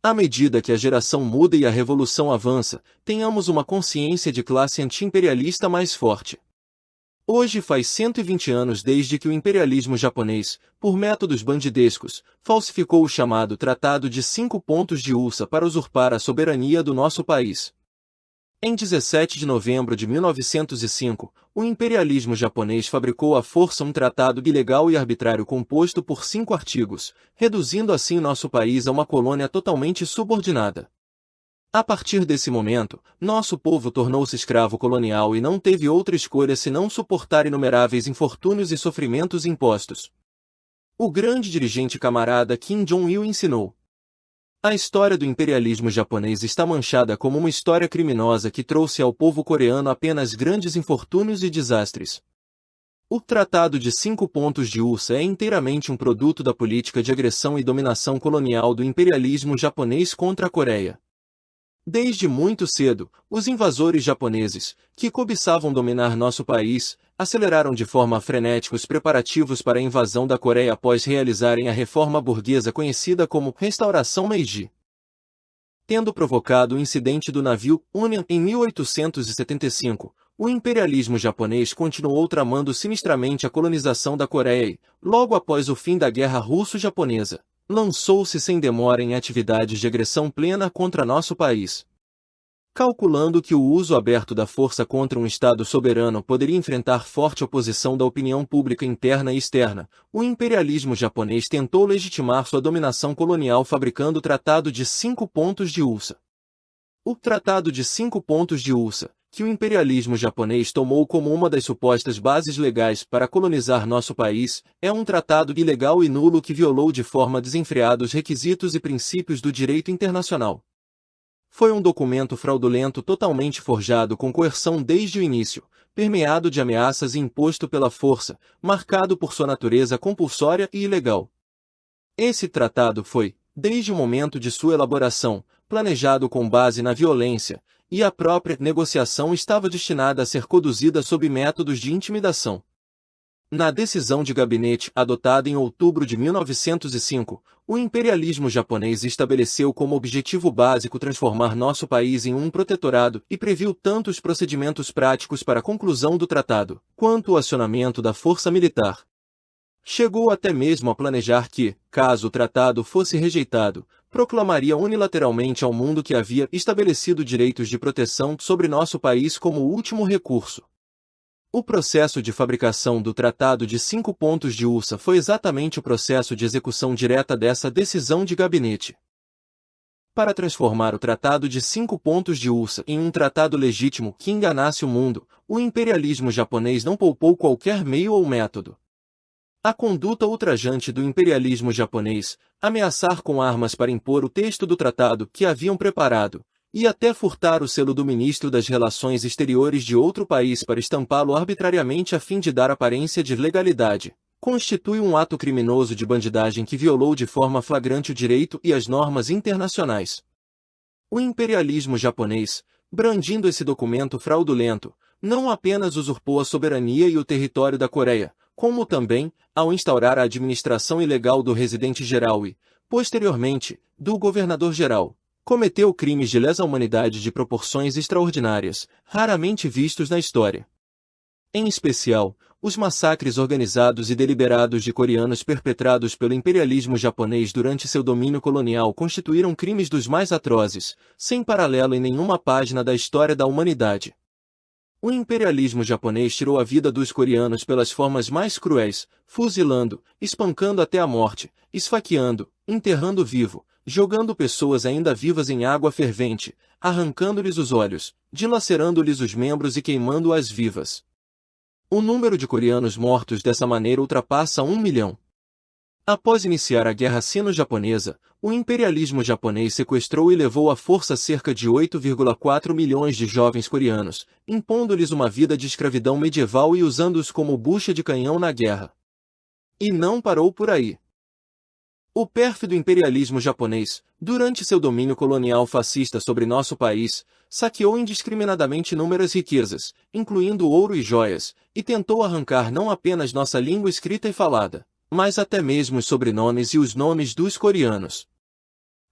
À medida que a geração muda e a revolução avança, tenhamos uma consciência de classe anti-imperialista mais forte. Hoje faz 120 anos desde que o imperialismo japonês, por métodos bandidescos, falsificou o chamado Tratado de 5 Pontos de Ulsa para usurpar a soberania do nosso país. Em 17 de novembro de 1905, o imperialismo japonês fabricou à força um tratado ilegal e arbitrário composto por 5 artigos, reduzindo assim nosso país a uma colônia totalmente subordinada. A partir desse momento, nosso povo tornou-se escravo colonial e não teve outra escolha senão suportar inumeráveis infortúnios e sofrimentos impostos. O grande dirigente camarada Kim Jong-il ensinou: a história do imperialismo japonês está manchada como uma história criminosa que trouxe ao povo coreano apenas grandes infortúnios e desastres. O Tratado de 5 Pontos de Ulsa é inteiramente um produto da política de agressão e dominação colonial do imperialismo japonês contra a Coreia. Desde muito cedo, os invasores japoneses, que cobiçavam dominar nosso país, aceleraram de forma frenética os preparativos para a invasão da Coreia após realizarem a reforma burguesa conhecida como Restauração Meiji. Tendo provocado o incidente do navio Union em 1875, o imperialismo japonês continuou tramando sinistramente a colonização da Coreia e, logo após o fim da Guerra Russo-Japonesa, lançou-se sem demora em atividades de agressão plena contra nosso país. Calculando que o uso aberto da força contra um Estado soberano poderia enfrentar forte oposição da opinião pública interna e externa, o imperialismo japonês tentou legitimar sua dominação colonial fabricando o Tratado de 5 Pontos de Ulsa. O Tratado de 5 Pontos de Ulsa, que o imperialismo japonês tomou como uma das supostas bases legais para colonizar nosso país, é um tratado ilegal e nulo que violou de forma desenfreada os requisitos e princípios do direito internacional. Foi um documento fraudulento totalmente forjado com coerção desde o início, permeado de ameaças e imposto pela força, marcado por sua natureza compulsória e ilegal. Esse tratado foi, desde o momento de sua elaboração, planejado com base na violência, e a própria negociação estava destinada a ser conduzida sob métodos de intimidação. Na decisão de gabinete adotada em outubro de 1905, o imperialismo japonês estabeleceu como objetivo básico transformar nosso país em um protetorado e previu tanto os procedimentos práticos para a conclusão do tratado, quanto o acionamento da força militar. Chegou até mesmo a planejar que, caso o tratado fosse rejeitado, proclamaria unilateralmente ao mundo que havia estabelecido direitos de proteção sobre nosso país como último recurso. O processo de fabricação do Tratado de 5 Pontos de Ulsa foi exatamente o processo de execução direta dessa decisão de gabinete. Para transformar o Tratado de 5 Pontos de Ulsa em um tratado legítimo que enganasse o mundo, o imperialismo japonês não poupou qualquer meio ou método. A conduta ultrajante do imperialismo japonês, ameaçar com armas para impor o texto do tratado que haviam preparado, e até furtar o selo do ministro das Relações Exteriores de outro país para estampá-lo arbitrariamente a fim de dar aparência de legalidade, constitui um ato criminoso de bandidagem que violou de forma flagrante o direito e as normas internacionais. O imperialismo japonês, brandindo esse documento fraudulento, não apenas usurpou a soberania e o território da Coreia, como também, ao instaurar a administração ilegal do residente-geral e, posteriormente, do governador-geral, cometeu crimes de lesa humanidade de proporções extraordinárias, raramente vistos na história. Em especial, os massacres organizados e deliberados de coreanos perpetrados pelo imperialismo japonês durante seu domínio colonial constituíram crimes dos mais atrozes, sem paralelo em nenhuma página da história da humanidade. O imperialismo japonês tirou a vida dos coreanos pelas formas mais cruéis, fuzilando, espancando até a morte, esfaqueando, enterrando vivo, jogando pessoas ainda vivas em água fervente, arrancando-lhes os olhos, dilacerando-lhes os membros e queimando-as vivas. O número de coreanos mortos dessa maneira ultrapassa 1 milhão. Após iniciar a Guerra Sino-Japonesa, o imperialismo japonês sequestrou e levou à força cerca de 8,4 milhões de jovens coreanos, impondo-lhes uma vida de escravidão medieval e usando-os como bucha de canhão na guerra. E não parou por aí. O pérfido imperialismo japonês, durante seu domínio colonial fascista sobre nosso país, saqueou indiscriminadamente inúmeras riquezas, incluindo ouro e joias, e tentou arrancar não apenas nossa língua escrita e falada, mas até mesmo os sobrenomes e os nomes dos coreanos.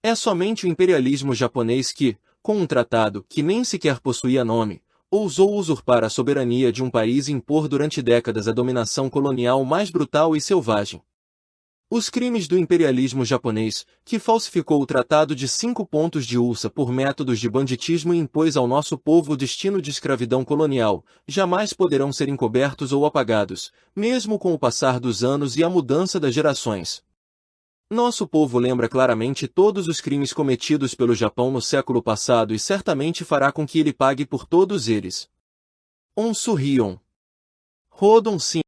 É somente o imperialismo japonês que, com um tratado que nem sequer possuía nome, ousou usurpar a soberania de um país e impor durante décadas a dominação colonial mais brutal e selvagem. Os crimes do imperialismo japonês, que falsificou o Tratado de 5 Pontos de Ulsa por métodos de banditismo e impôs ao nosso povo o destino de escravidão colonial, jamais poderão ser encobertos ou apagados, mesmo com o passar dos anos e a mudança das gerações. Nosso povo lembra claramente todos os crimes cometidos pelo Japão no século passado e certamente fará com que ele pague por todos eles. Onsu Hyun. Rodon Sim.